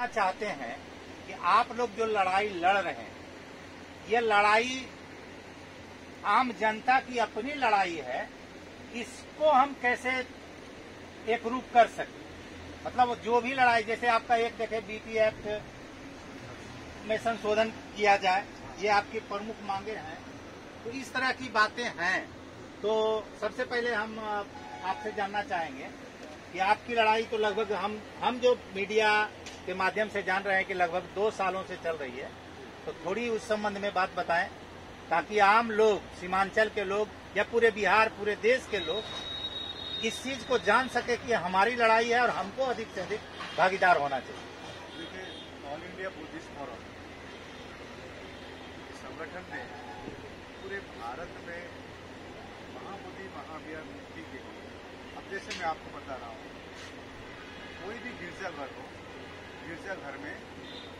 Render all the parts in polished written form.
चाहते हैं कि आप लोग जो लड़ाई लड़ रहे हैं, ये लड़ाई आम जनता की अपनी लड़ाई है, इसको हम कैसे एक रूप कर सकें। मतलब जो भी लड़ाई, जैसे आपका एक देखे बीपी एक्ट में संशोधन किया जाए, ये आपकी प्रमुख मांगे हैं। तो इस तरह की बातें हैं। तो सबसे पहले हम आपसे जानना चाहेंगे कि आपकी लड़ाई तो लगभग हम जो मीडिया के माध्यम से जान रहे हैं कि लगभग 2 सालों से चल रही है। तो थोड़ी उस संबंध में बात बताएं, ताकि आम लोग, सीमांचल के लोग या पूरे बिहार, पूरे देश के लोग इस चीज को जान सके कि हमारी लड़ाई है और हमको अधिक से अधिक भागीदार होना चाहिए। देखिए, ऑल इंडिया बुद्धिस्ट फोरम संगठन ने पूरे भारत में महाबोधि महावीर मुक्ति के लिए, अब जैसे मैं आपको बता रहा हूँ, कोई भी गिरजाघर हो, गिरजाघर में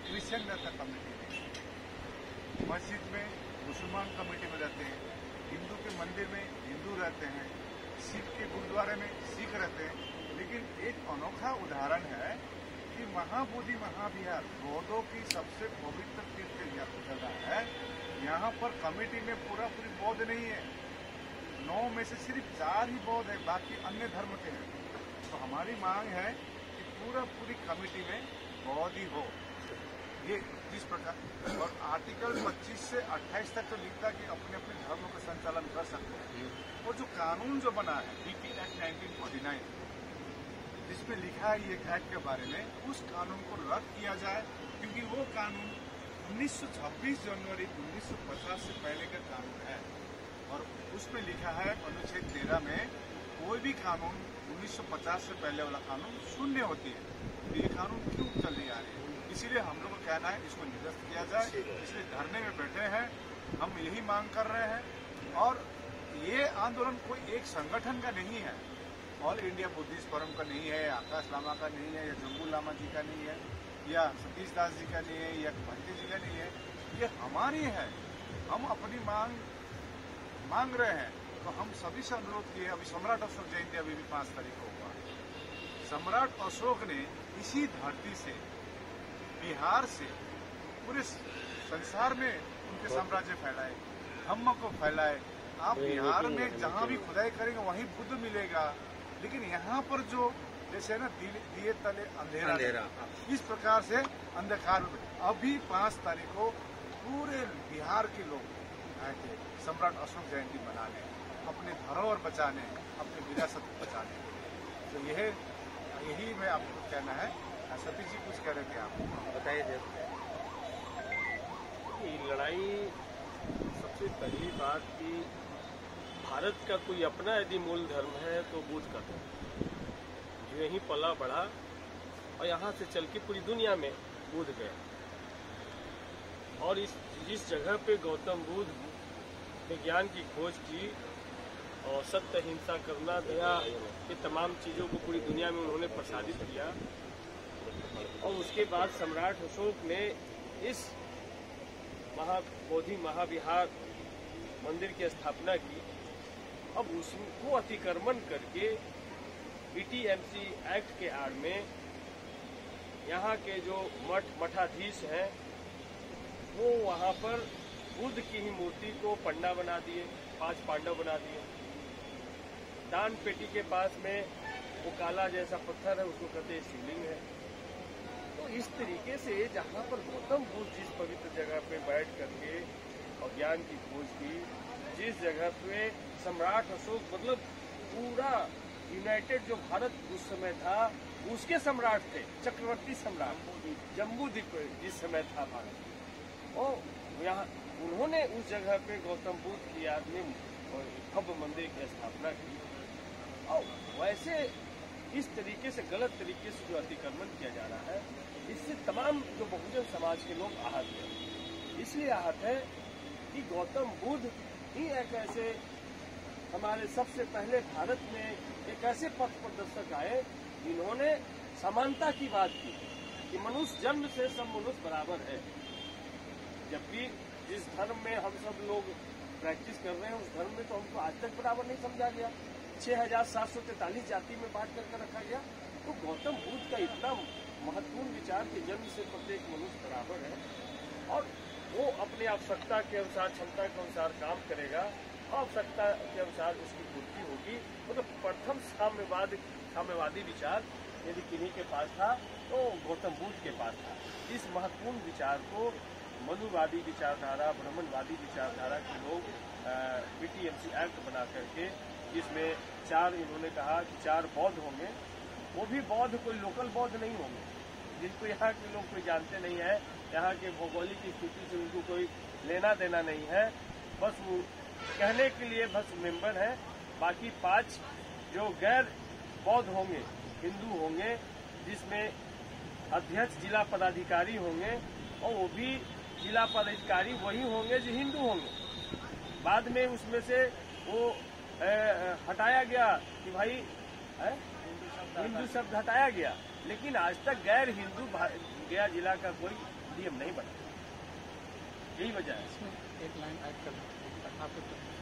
क्रिश्चियन रहता कमेटी में, मस्जिद में मुसलमान कमेटी में रहते हैं, हिंदू के मंदिर में हिंदू रहते हैं, सिख के गुरुद्वारे में सिख रहते हैं। लेकिन एक अनोखा उदाहरण है कि महाबोधि महाविहार बौद्धों की सबसे पवित्र तीर्थ जगह है। यहाँ पर कमेटी में पूरी बौद्ध नहीं है, 9 में से सिर्फ 4 ही बौद्ध है, बाकी अन्य धर्म के हैं। तो हमारी मांग है कि पूरी कमेटी में बौद्ध ही हो। ये जिस प्रकार, और आर्टिकल 25 से 28 तक तो लिखता कि अपने अपने धर्मों का संचालन कर सकते हैं। और जो कानून जो बना है बीपी एक्ट 1949, जिसमें लिखा है ये एक्ट के बारे में, उस कानून को रद्द किया जाए, क्योंकि वो कानून 26 जनवरी 1950 से पहले का कानून है। और उसमें लिखा है अनुच्छेद 13 में, कोई भी कानून 1950 से पहले वाला कानून शून्य होती है। तो ये कानून क्यों चल रही आ रही है? इसीलिए हम लोग को कहना है इसको निरस्त किया जाए। इसलिए धरने में बैठे हैं, हम यही मांग कर रहे हैं। और ये आंदोलन कोई एक संगठन का नहीं है, ऑल इंडिया बुद्धिस्ट फोरम का नहीं है, आकाश लामा का नहीं है, या जम्बू लामा जी का नहीं है, या सतीश दास जी का नहीं है, या भंते जी का नहीं है। ये हमारी है, हम अपनी मांग रहे हैं। तो हम सभी से अनुरोध किए। अभी सम्राट अशोक जयंती अभी भी 5 तारीख को हुआ। सम्राट अशोक ने इसी धरती से, बिहार से पूरे संसार में उनके साम्राज्य फैलाए, धम्म को फैलाए। आप बिहार में जहां भी खुदाई करेंगे वहीं बुद्ध मिलेगा। लेकिन यहाँ पर जो जैसे है ना, दिए तले अंधेरा, इस प्रकार से अंधकार में अभी 5 तारीख को पूरे बिहार के लोग आए थे सम्राट अशोक जयंती मनाने, अपने धरोहर बचाने, अपने विरासत बचाने। तो यही मैं आपको कहना है। सतीश जी कुछ कह रहे थे, आप बताइए। लड़ाई सबसे पहली बात कि भारत का कोई अपना यदि मूल धर्म है तो बुद्ध का धर्म, जो यहीं पला बढ़ा और यहाँ से चल के पूरी दुनिया में बुद्ध गया। और इस जगह पे गौतम बुद्ध ने ज्ञान की खोज की और सत्य, हिंसा, करुणा, दया, ये तमाम चीज़ों को पूरी दुनिया में उन्होंने प्रसारित किया। और उसके बाद सम्राट अशोक ने इस महाबोधि महाविहार मंदिर की स्थापना की। अब उसको अतिक्रमण करके बीटीएमसी एक्ट के आड़ में यहाँ के जो मठाधीश हैं, वो वहाँ पर बुद्ध की ही मूर्ति को पंडा बना दिए, 5 पांडव बना दिए। दान पेटी के पास में वो काला जैसा पत्थर है, उसको कहते हैं शिवलिंग है। तो इस तरीके से जहाँ पर गौतम बुद्ध जिस पवित्र जगह पे बैठ करके और ज्ञान की खोज की, जिस जगह पे सम्राट अशोक, मतलब पूरा यूनाइटेड जो भारत उस समय था, उसके सम्राट थे, चक्रवर्ती सम्राट, जम्बू द्वीप जिस समय था भारत, और यहाँ उन्होंने उस जगह पे गौतम बुद्ध की याद में भव्य मंदिर की स्थापना की। और वैसे इस तरीके से, गलत तरीके से जो अतिक्रमण किया जा रहा है, इससे तमाम जो बहुजन समाज के लोग आहत हैं। इसलिए आहत है कि गौतम बुद्ध ही एक ऐसे हमारे सबसे पहले भारत में एक ऐसे पथ प्रदर्शक आए जिन्होंने समानता की बात की कि मनुष्य जन्म से सब मनुष्य बराबर है। जबकि जिस धर्म में हम सब लोग प्रैक्टिस कर रहे हैं, उस धर्म में तो हमको आज तक बराबर नहीं समझा गया। 6743 जाति में बांट करके रखा गया। तो गौतम बुद्ध का इतना महत्वपूर्ण विचार कि जन्म से प्रत्येक मनुष्य बराबर है और वो अपने आवश्यकता के अनुसार, क्षमता के अनुसार काम करेगा, आवश्यकता के अनुसार उसकी पूर्ति होगी। मतलब प्रथम साम्यवादी विचार यदि किन्हीं के पास था तो गौतम बुद्ध के पास था। इस महत्वपूर्ण विचार को मनुवादी विचारधारा, ब्राह्मणवादी विचारधारा के लोग बीटीएमसी एक्ट बना करके, जिसमें 4 इन्होंने कहा कि 4 बौद्ध होंगे, वो भी बौद्ध कोई लोकल बौद्ध नहीं होंगे जिनको यहाँ के लोग कोई जानते नहीं है, यहाँ के भौगोलिक स्थिति से उनको कोई लेना देना नहीं है, बस वो कहने के लिए बस मेंबर है। बाकी 5 जो गैर बौद्ध होंगे, हिंदू होंगे, जिसमें अध्यक्ष जिला पदाधिकारी होंगे और वो भी जिला पदाधिकारी वही होंगे जो हिंदू होंगे। बाद में उसमें से वो हटाया गया कि भाई हिंदू शब्द हटाया गया, लेकिन आज तक गैर हिंदू गया जिला का कोई डीएम नहीं बना। यही वजह है। एक लाइन ऐड कर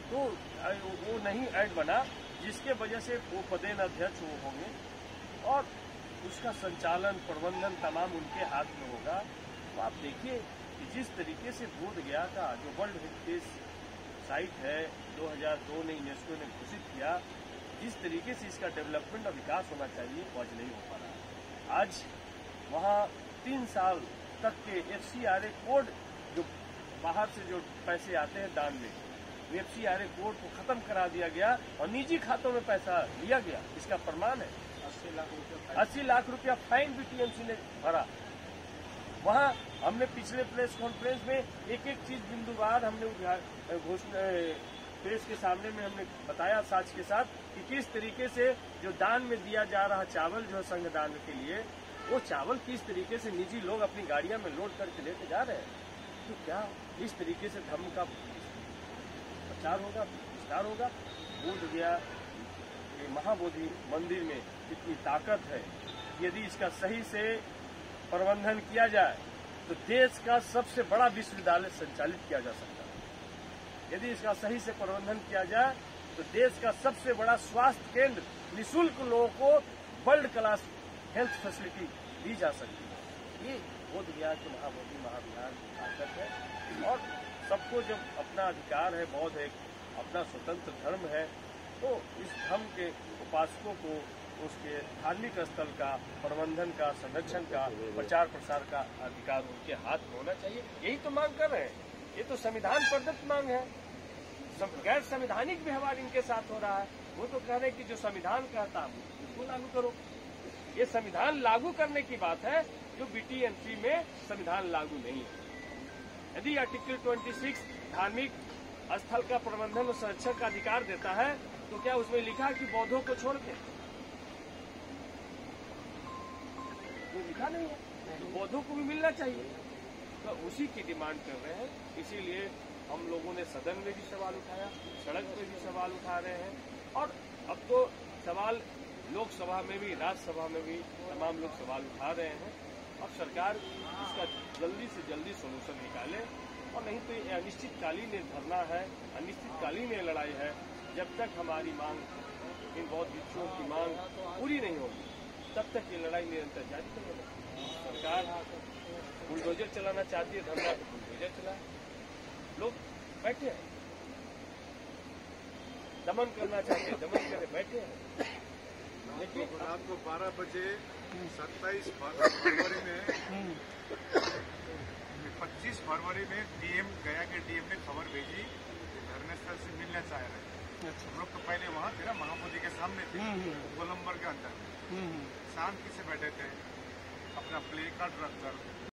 तो वो नहीं ऐड बना, जिसके वजह से वो पदेन अध्यक्ष वो होंगे और उसका संचालन, प्रबंधन तमाम उनके हाथ में होगा। तो आप देखिए कि जिस तरीके से बोध गया का जो वर्ल्ड हेरिटेज साइट है 2002 में यूनेस्को ने घोषित किया, जिस तरीके से इसका डेवलपमेंट और विकास होना चाहिए वो आज नहीं हो पा रहा। आज वहाँ 3 साल तक के FCRA कोड, जो बाहर से जो पैसे आते हैं दान में, FCRA कोड को खत्म करा दिया गया और निजी खातों में पैसा लिया गया। इसका प्रमाण है 80 लाख रुपया फाइन बीटीएमसी ने भरा। वहाँ हमने पिछले प्रेस कॉन्फ्रेंस में एक एक चीज बिंदुवार हमने घोषणा प्रेस के सामने में हमने बताया साक्ष्य के साथ कि किस तरीके से जो दान में दिया जा रहा चावल जो है संघ दान के लिए, वो चावल किस तरीके से निजी लोग अपनी गाड़ियां में लोड करके लेके जा रहे हैं। तो क्या इस तरीके से धर्म का प्रचार होगा, विस्तार होगा? बोध गया महाबोधि मंदिर में इतनी ताकत है, यदि इसका सही से प्रबंधन किया जाए तो देश का सबसे बड़ा विश्वविद्यालय संचालित किया जा सकता है। यदि इसका सही से प्रबंधन किया जाए तो देश का सबसे बड़ा स्वास्थ्य केंद्र निःशुल्क लोगों को वर्ल्ड क्लास हेल्थ फैसिलिटी दी जा सकती है। ये बोध गया कि महाबोधि महाविहार की ताकत है और सबको जब अपना अधिकार है, बौद्ध एक अपना स्वतंत्र धर्म है, तो इस धर्म के उपासकों को उसके धार्मिक स्थल का प्रबंधन का, संरक्षण का, प्रचार प्रसार का अधिकार उनके हाथ में होना चाहिए। यही तो मांग कर रहे हैं। ये तो संविधान प्रदत्त मांग है। गैर संवैधानिक व्यवहार इनके साथ हो रहा है। वो तो कह रहे हैं कि जो संविधान कहता है उसको लागू करो। ये संविधान लागू करने की बात है, जो बीटीएमसी में संविधान लागू नहीं है। यदि आर्टिकल 26 धार्मिक स्थल का प्रबंधन और संरक्षण का अधिकार देता है, तो क्या उसमें लिखा कि बौद्धों को छोड़ के? वो लिखा नहीं है। तो बौद्धों को भी मिलना चाहिए। तो उसी की डिमांड कर रहे हैं। इसीलिए हम लोगों ने सदन में भी सवाल उठाया, सड़क पे भी सवाल उठा रहे हैं और अब तो सवाल लोकसभा में भी, राज्यसभा में भी तमाम लोग सवाल उठा रहे हैं। अब सरकार इसका जल्दी से जल्दी सोल्यूशन निकाले और नहीं तो ये अनिश्चितकालीन धरना है, अनिश्चितकालीन लड़ाई है। जब तक हमारी मांग, इन बौद्ध भिक्षुओं की मांग पूरी नहीं होगी, तब तक ये लड़ाई निरंतर जारी रहेगी। सरकार बुलडोजर चलाना चाहती है, धरना तो बुलडोजर चलाए, लोग बैठे हैं। दमन करना चाहते हैं, दमन करे बैठे हैं। लेकिन रात को 12 बजे 27 फरवरी में 25 फरवरी में डीएम गया के डीएम ने खबर भेजी धरने स्थल से मिलना चाह रहे थे। हम लोग तो पहले वहाँ थे ना, महाबोधि के सामने थे, गोलंबर के अंदर में शांति से बैठे थे, अपना प्ले कार्ड रखकर